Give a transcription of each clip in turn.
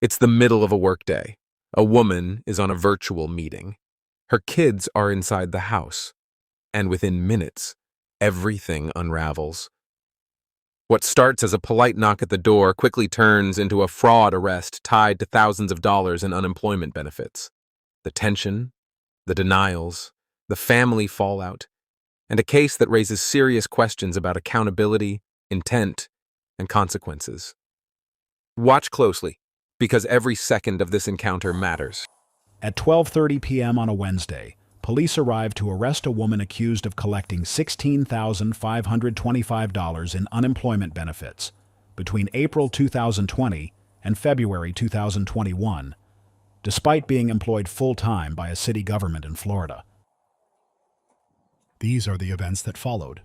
It's the middle of a workday. A woman is on a virtual meeting. Her kids are inside the house. And within minutes, everything unravels. What starts as a polite knock at the door quickly turns into a fraud arrest tied to thousands of dollars in unemployment benefits. The tension, the denials, the family fallout, and a case that raises serious questions about accountability, intent, and consequences. Watch closely, because every second of this encounter matters. At 12:30 p.m. on a Wednesday, police arrived to arrest a woman accused of collecting $16,525 in unemployment benefits between April 2020 and February 2021, despite being employed full-time by a city government in Florida. These are the events that followed.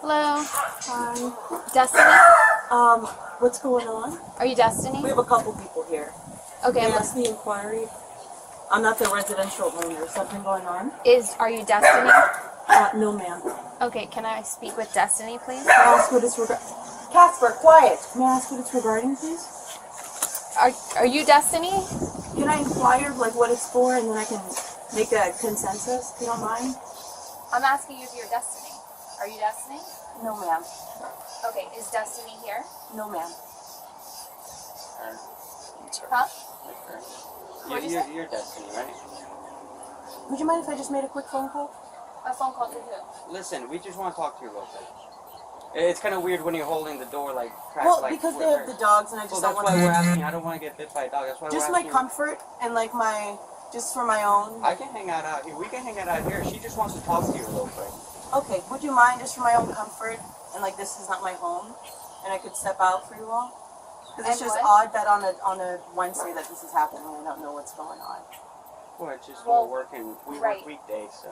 Hello. Hi. Destiny? What's going on? Are you Destiny? We have a couple people here. Okay. They asked the inquiry. I'm not the residential owner. Something going on? Are you Destiny? No, ma'am. Okay, can I speak with Destiny, please? May I ask what it's regarding? Casper, quiet. May I ask what it's regarding, please? Are you Destiny? Can I inquire, like, what it's for, and then I can make a consensus, if you don't mind? I'm asking you if you're Destiny. Are you Destiny? No, ma'am. Okay, is Destiny here? No, ma'am. Huh? You're Destiny, right? Would you mind if I just made a quick phone call? A phone call to who? Listen, we just want to talk to you real quick. It's kind of weird when you're holding the door like cracked. Well, like because they have the dogs, and I just Well, don't that's want why to... we're asking. I don't want to get bit by a dog. That's why Just we're my asking. comfort, and, like, just for my own... I can hang out here. We can hang out here. She just wants to talk to you real quick. Okay, would you mind, just for my own comfort, and, like, this is not my home, and I could step out for you all? Because it's And just what? odd that on a Wednesday that this is happening, and I don't know what's going on. Well, it's just Well, we're working. We right. work weekdays, so.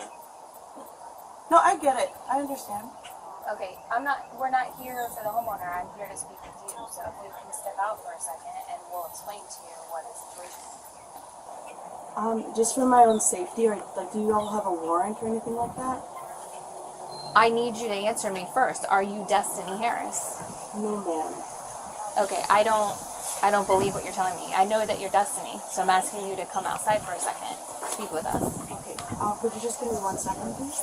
No, I get it. I understand. Okay, we're not here for the homeowner. I'm here to speak with you. So if we can step out for a second and we'll explain to you what is the reason. Just for my own safety, or, like, do you all have a warrant or anything like that? I need you to answer me first. Are you Destiny Harris? No, ma'am. Okay, I don't believe what you're telling me. I know that you're Destiny, so I'm asking you to come outside for a second, speak with us. Okay, could you just give me 1 second, please?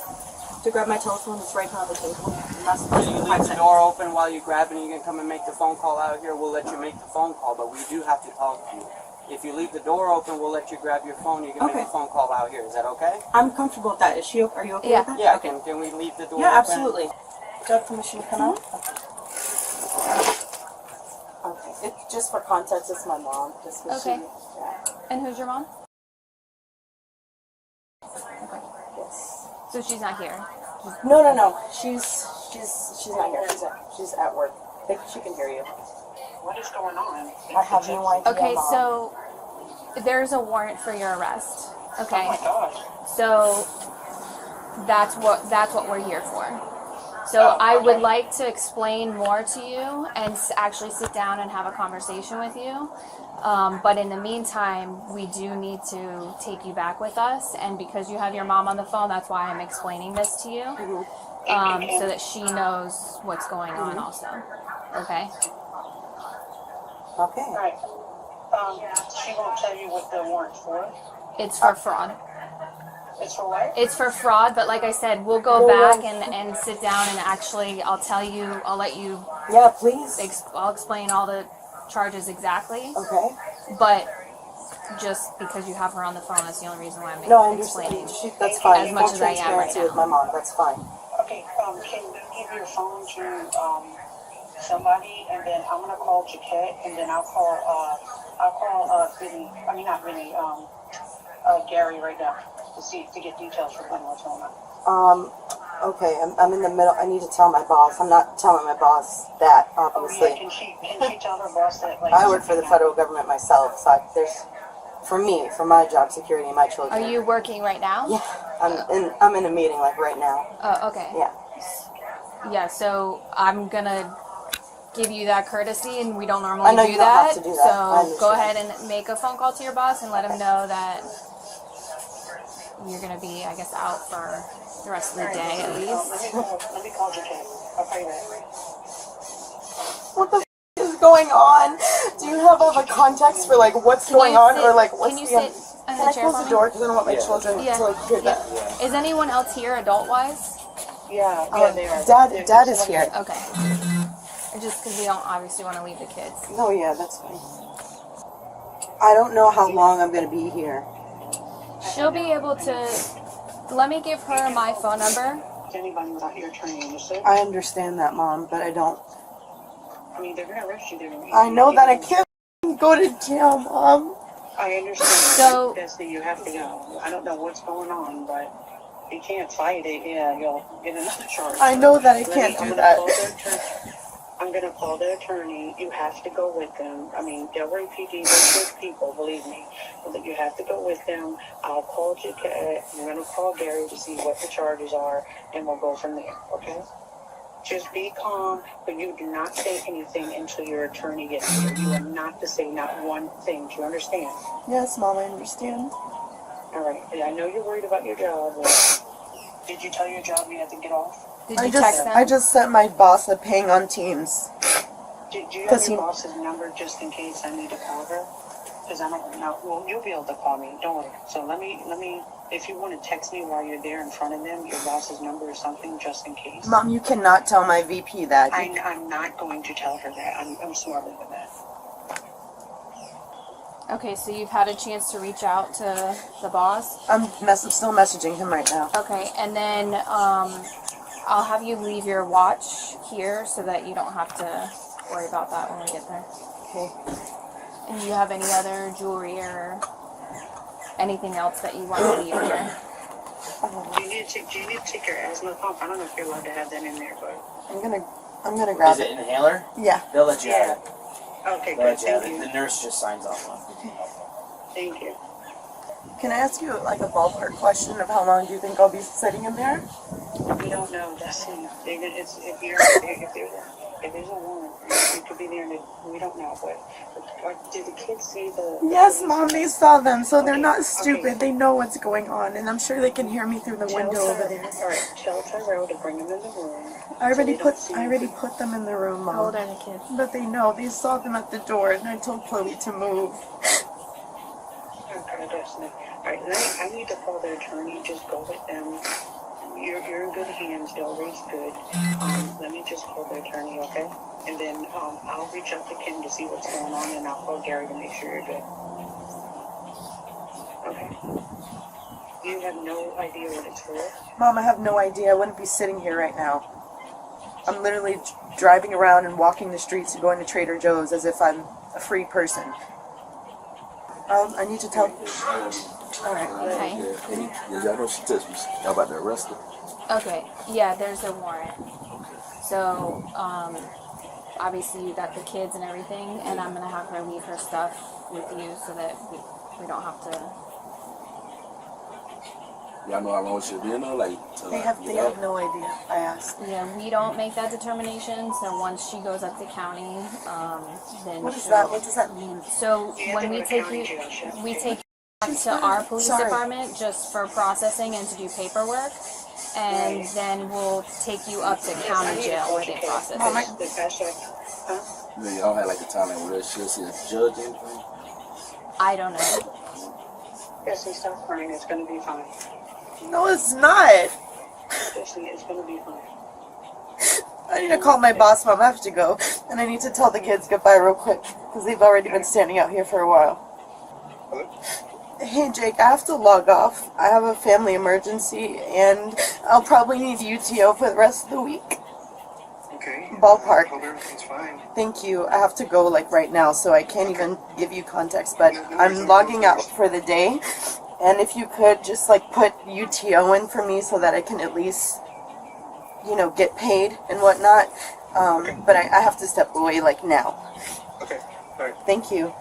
To grab my telephone, it's right here on the table. Can you leave the door open while you grab it and you can come and make the phone call out here? We'll let you make the phone call, but we do have to talk to you. If you leave the door open, we'll let you grab your phone. You can make the phone call out here. Is that okay? I'm comfortable with that. Are you okay with that? Yeah, Okay. can we leave the door Yeah, open? absolutely. Do you have permission to come out? Okay. It's just for context, it's my mom. Just 'cause Okay. yeah. And who's your mom? Yes. So she's not here. No. She's not here. She's at work. I think she can hear you. What is going on? I have no idea. Okay, Mom. so there's a warrant for your arrest. Okay. Oh my gosh. So that's what we're here for. So I would like to explain more to you and actually sit down and have a conversation with you. But in the meantime, we do need to take you back with us. And because you have your mom on the phone, that's why I'm explaining this to you. So that she knows what's going on also. Okay? Okay. Right. She won't tell you what the warrant's for. It's for fraud. It's for what? It's for fraud, but like I said, we'll go back and sit down and actually, I'll let you, Yeah, please. I'll explain all the charges exactly. Okay. But just because you have her on the phone, that's the only reason why I'm No, I explaining. understand. That's fine. As much Full as I am right transparency now. with my mom. That's fine. Okay, can you give your phone to somebody, and then I'm gonna call Jaquette, and then I'll call Vinny. I mean not Vinny. Gary right now to get details from him what's going on. Okay. I'm in the middle. I need to tell my boss. I'm not telling my boss that, Oh obviously. yeah, can she tell her boss that? Like, I work for the federal government myself, so for my job security and my children. Are you working right now? Yeah, I'm in a meeting like right now. Oh, okay. Yeah. Yeah, so I'm gonna give you that courtesy, and we don't I normally know do you don't that. have to do that. I So go ahead understand. and make a phone call to your boss and let him know that you're gonna be, I guess, out for the rest of the day at least. Let me call Jaquette. I'll tell you that. What the is going on? Do Do you have all the context for like what's Can going you on, sit- or like can what's you the? sit in Can the I chair close for the me? door because I don't want my Yeah. children Yeah. to like hear that. Is anyone else here adult-wise? Yeah, they are. Dad is here. Okay. Just because we don't obviously want to leave the kids. No, yeah, that's fine. I don't know how long I'm gonna be here. She'll be able to. Let me give her my phone number. Anybody without your attorney, understood? I understand that, Mom, but I don't. I mean, they're gonna arrest you. I know that I can't go to jail, Mom. I understand. So- Yes, you have to go. I don't know what's going on, but you can't fight it. Yeah, you'll get another charge. I know that I Let me- can't I'm do gonna that. call the attorney. I'm gonna call the attorney. You have to go with them. I mean, Delray PD, they're good people, believe me. But you have to go with them. I'll call Jacket. I'm gonna call Gary to see what the charges are, and we'll go from there. Okay? Just be calm, but you do not say anything until your attorney gets here. You are not to say not one thing. Do you understand? Yes, Mom, I understand. All right. I know you're worried about your job. But did you tell your job you had to get off? Did you text them? I just sent my boss a ping on Teams. Do you have 'Cause your he- boss's number just in case I need to call her? Because I don't know. Well, you'll be able to call me. Don't worry. So let me. If you want to text me while you're there in front of them, your boss's number or something, just in case. Mom, you cannot tell my VP that. I'm not going to tell her that. I'm smarter than that. Okay, so you've had a chance to reach out to the boss. I'm still messaging him right now. Okay, and then I'll have you leave your watch here so that you don't have to worry about that when we get there. Okay. And you have any other jewelry or anything else that you want to leave here? Do you need to take your asthma pump? I don't know if you're allowed to have that in there, but I'm gonna grab Is it it. inhaler? Yeah. They'll let you have it. okay, They'll good. let you have Thank it. The you. nurse just signs off on it. Thank you. Can I ask you like a ballpark question of how long do you think I'll be sitting in there? We don't know. That's it. If there's a warrant, you could be there. And we don't know. But did the kids see the? Yes, Mom, they saw them, so they're Okay, not okay. stupid. They know what's going on, and I'm sure they can hear me through the window over there. All right, tell Tyrell to bring them in the room. I already so they don't see put them in the room, How old Mom. are the kids? But they know. They saw them at the door, and I told Chloe to move. Okay, Destiny. All right, I need to call the attorney. Just go with them. You're in good hands. Delray's good. Let me just call the attorney, okay? And then I'll reach out to Kim to see what's going on, and I'll call Gary to make sure you're good. Okay. You have no idea what it's for? Mom, I have no idea. I wouldn't be sitting here right now. I'm literally driving around and walking the streets and going to Trader Joe's as if I'm a free person. I need to tell. All right. Okay. Yeah, y'all know she touched me. Y'all about to arrest her? Okay, yeah, there's a warrant. So, obviously you got the kids and everything, and I'm gonna have her leave her stuff with you so that we don't have to. Y'all know how long she'll be in there? Like, till They I have get out? no idea. I asked. Yeah, we don't make that determination. So once she goes up to county, then What is she'll- that? What does that mean? So You have when to we go to take county you, jail, Chef. we take you back to our police Sorry. department just for processing and to do paperwork, and then we'll take you up to county jail where they process Mom, it. The fast track. Huh? Yeah, y'all had like a time where she'll see a judge or anything? I don't know. Jesse, stop crying. It's going to be fine. No, it's not. Jesse, it's going to be fine. I need to call my boss, Mom. I have to go. And I need to tell the kids goodbye real quick. Because they've already been standing out here for a while. Hey, Jake, I have to log off. I have a family emergency. And I'll probably need UTO for the rest of the week. Okay. Ballpark. Hope everything's fine. Thank you. I have to go, like, right now. So I can't even give you context. But I'm logging out for the day. And if you could just, like, put UTO in for me so that I can at least, you know, get paid and whatnot. But I have to step away, like, now. Okay. All right. Thank you.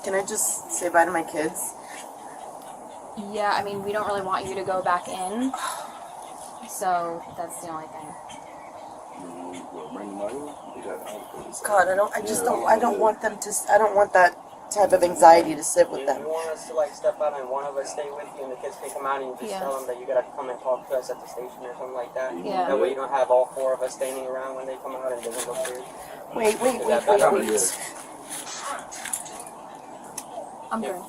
Can I just say bye to my kids? Yeah, I mean, we don't really want you to go back in, so that's the only thing. Well, bring them out here. We got all the police. God, I don't want them to, I don't want that type of anxiety to sit with You them. want us to like step out and one of us stay with you, and the kids can come out and you just Yeah. tell them that you gotta come and talk to us at the station or something like that. Yeah. That way you don't have all four of us standing around when they come out and it doesn't look weird. Wait. I'm good.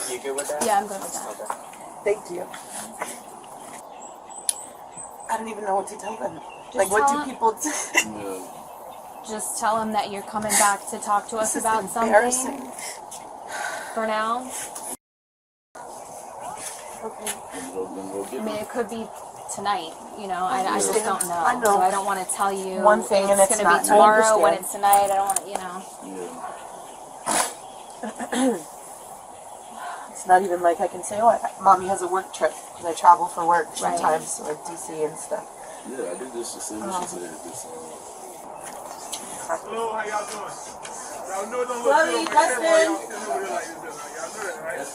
You good with that? Yeah, I'm good with that. Okay. Thank you. I don't even know what to tell them. Just Like, what tell do them- people Just tell them that you're coming back to talk to us This is about embarrassing. something. For now, Okay. I mean, it could be tonight. You know, I just understand. don't know. I know. So I don't want to tell you One thing and it's gonna not. be I tomorrow when understand. it's tonight. I don't want to, you know. It's not even like I can say, oh, mommy has a work trip because I travel for work Right. sometimes, or DC and stuff. Yeah, I did this to see what she said. This, Hello, how y'all doing? Y'all know don't Love look you, good on my camera while y'all Dustin. standing over there like this. Y'all know that, right?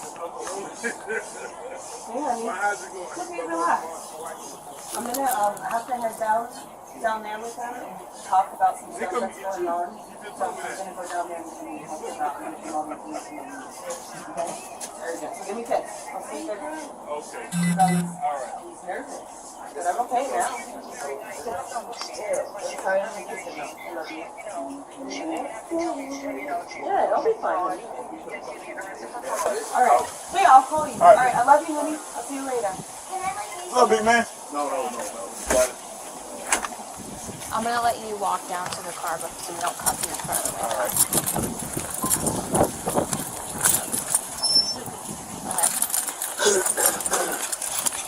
Hey, honey. How's it going? Okay, relax. I'm gonna have to head down there with them and talk about some stuff that's going on. So I'm gonna go down there and talk about all the things. Okay? Very good. So give me 10. I'll see you there. Okay. I was nervous, but I'm okay now. Sorry, I'm making it now. I love you. Yeah, it'll be fine. Alright. Hey, I'll call you. Alright, I love you, honey. I'll see you later. What's up, big man? No. Got it. I'm gonna let you walk down to the car, but so you don't cut me in front of the car.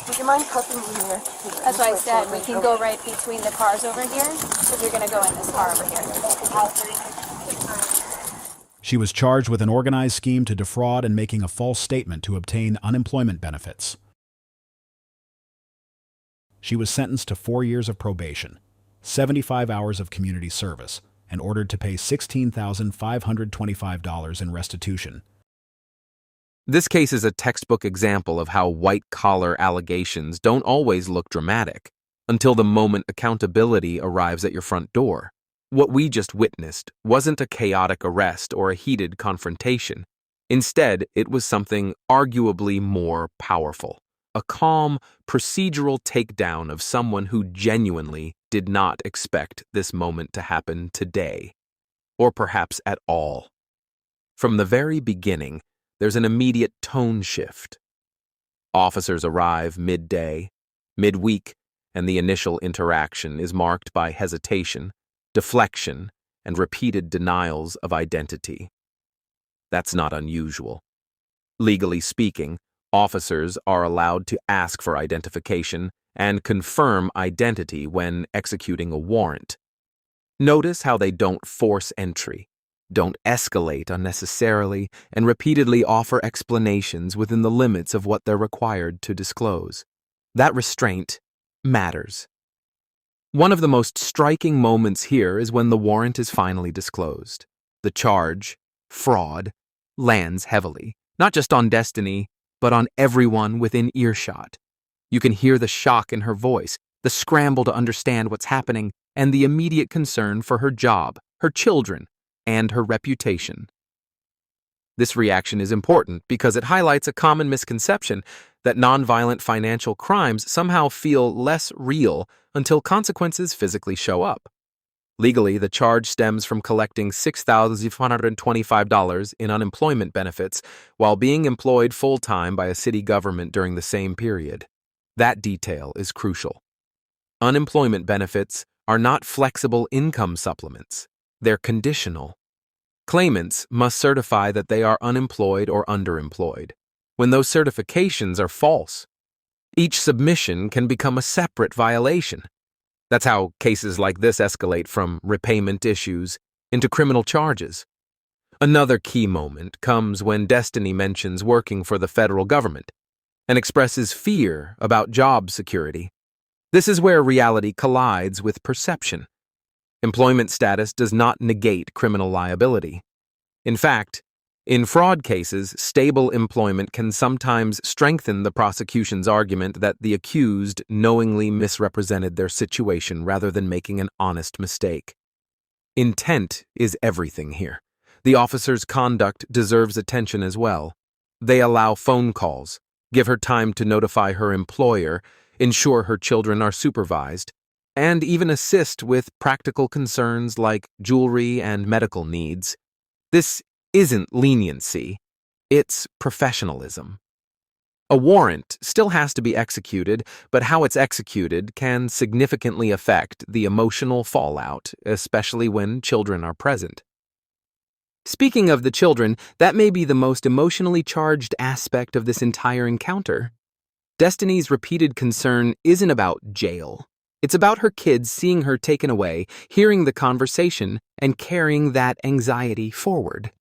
Would you mind cupping me here? That's what I said. We can go right between the cars over here. So you're gonna go in this car over here. She was charged with an organized scheme to defraud and making a false statement to obtain unemployment benefits. She was sentenced to 4 years of probation, 75 hours of community service, and ordered to pay $16,525 in restitution. This case is a textbook example of how white-collar allegations don't always look dramatic until the moment accountability arrives at your front door. What we just witnessed wasn't a chaotic arrest or a heated confrontation. Instead, it was something arguably more powerful. A calm, procedural takedown of someone who genuinely did not expect this moment to happen today, or perhaps at all. From the very beginning, there's an immediate tone shift. Officers arrive midday, midweek, and the initial interaction is marked by hesitation, deflection, and repeated denials of identity. That's not unusual. Legally speaking, officers are allowed to ask for identification and confirm identity when executing a warrant. Notice how they don't force entry, don't escalate unnecessarily, and repeatedly offer explanations within the limits of what they're required to disclose. That restraint matters. One of the most striking moments here is when the warrant is finally disclosed. The charge, fraud, lands heavily, not just on Destiny, but on everyone within earshot. You can hear the shock in her voice, the scramble to understand what's happening, and the immediate concern for her job, her children, and her reputation. This reaction is important because it highlights a common misconception that nonviolent financial crimes somehow feel less real until consequences physically show up. Legally, the charge stems from collecting $6,525 in unemployment benefits while being employed full-time by a city government during the same period. That detail is crucial. Unemployment benefits are not flexible income supplements. They're conditional. Claimants must certify that they are unemployed or underemployed. When those certifications are false, each submission can become a separate violation. That's how cases like this escalate from repayment issues into criminal charges. Another key moment comes when Destiny mentions working for the federal government and expresses fear about job security. This is where reality collides with perception. Employment status does not negate criminal liability. In fact, in fraud cases, stable employment can sometimes strengthen the prosecution's argument that the accused knowingly misrepresented their situation rather than making an honest mistake. Intent is everything here. The officer's conduct deserves attention as well. They allow phone calls, give her time to notify her employer, ensure her children are supervised, and even assist with practical concerns like jewelry and medical needs. This isn't leniency, it's professionalism. A warrant still has to be executed, but how it's executed can significantly affect the emotional fallout, especially when children are present. Speaking of the children, that may be the most emotionally charged aspect of this entire encounter. Destiny's repeated concern isn't about jail. It's about her kids seeing her taken away, hearing the conversation, and carrying that anxiety forward.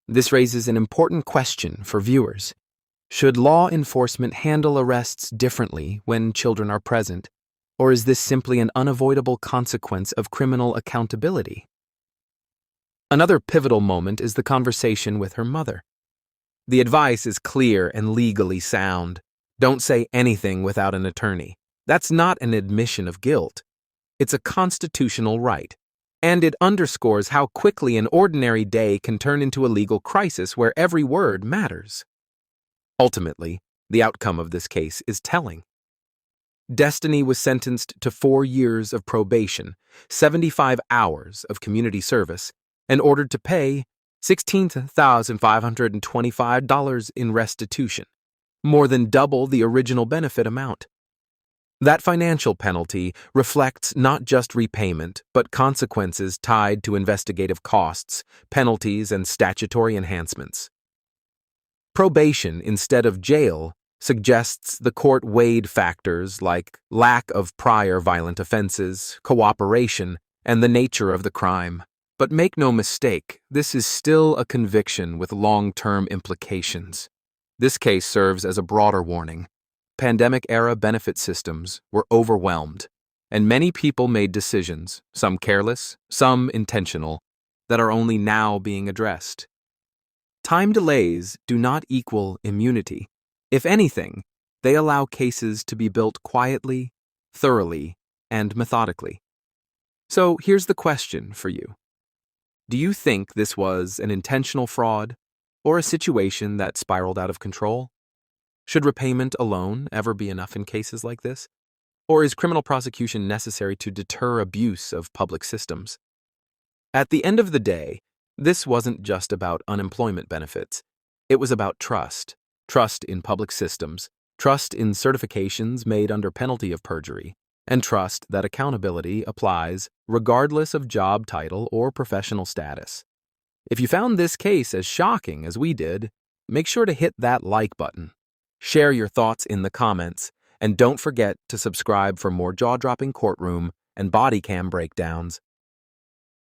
This raises an important question for viewers. Should law enforcement handle arrests differently when children are present, or is this simply an unavoidable consequence of criminal accountability? Another pivotal moment is the conversation with her mother. The advice is clear and legally sound. Don't say anything without an attorney. That's not an admission of guilt. It's a constitutional right. And it underscores how quickly an ordinary day can turn into a legal crisis where every word matters. Ultimately, the outcome of this case is telling. Destiny was sentenced to 4 years of probation, 75 hours of community service, and ordered to pay $16,525 in restitution, more than double the original benefit amount. That financial penalty reflects not just repayment, but consequences tied to investigative costs, penalties, and statutory enhancements. Probation instead of jail suggests the court weighed factors like lack of prior violent offenses, cooperation, and the nature of the crime. But make no mistake, this is still a conviction with long-term implications. This case serves as a broader warning. Pandemic-era benefit systems were overwhelmed, and many people made decisions, some careless, some intentional, that are only now being addressed. Time delays do not equal immunity. If anything, they allow cases to be built quietly, thoroughly, and methodically. So here's the question for you. Do you think this was an intentional fraud or a situation that spiraled out of control? Should repayment alone ever be enough in cases like this? Or is criminal prosecution necessary to deter abuse of public systems? At the end of the day, this wasn't just about unemployment benefits. It was about trust. Trust in public systems, trust in certifications made under penalty of perjury, and trust that accountability applies regardless of job title or professional status. If you found this case as shocking as we did, make sure to hit that like button. Share your thoughts in the comments, and don't forget to subscribe for more jaw-dropping courtroom and body cam breakdowns.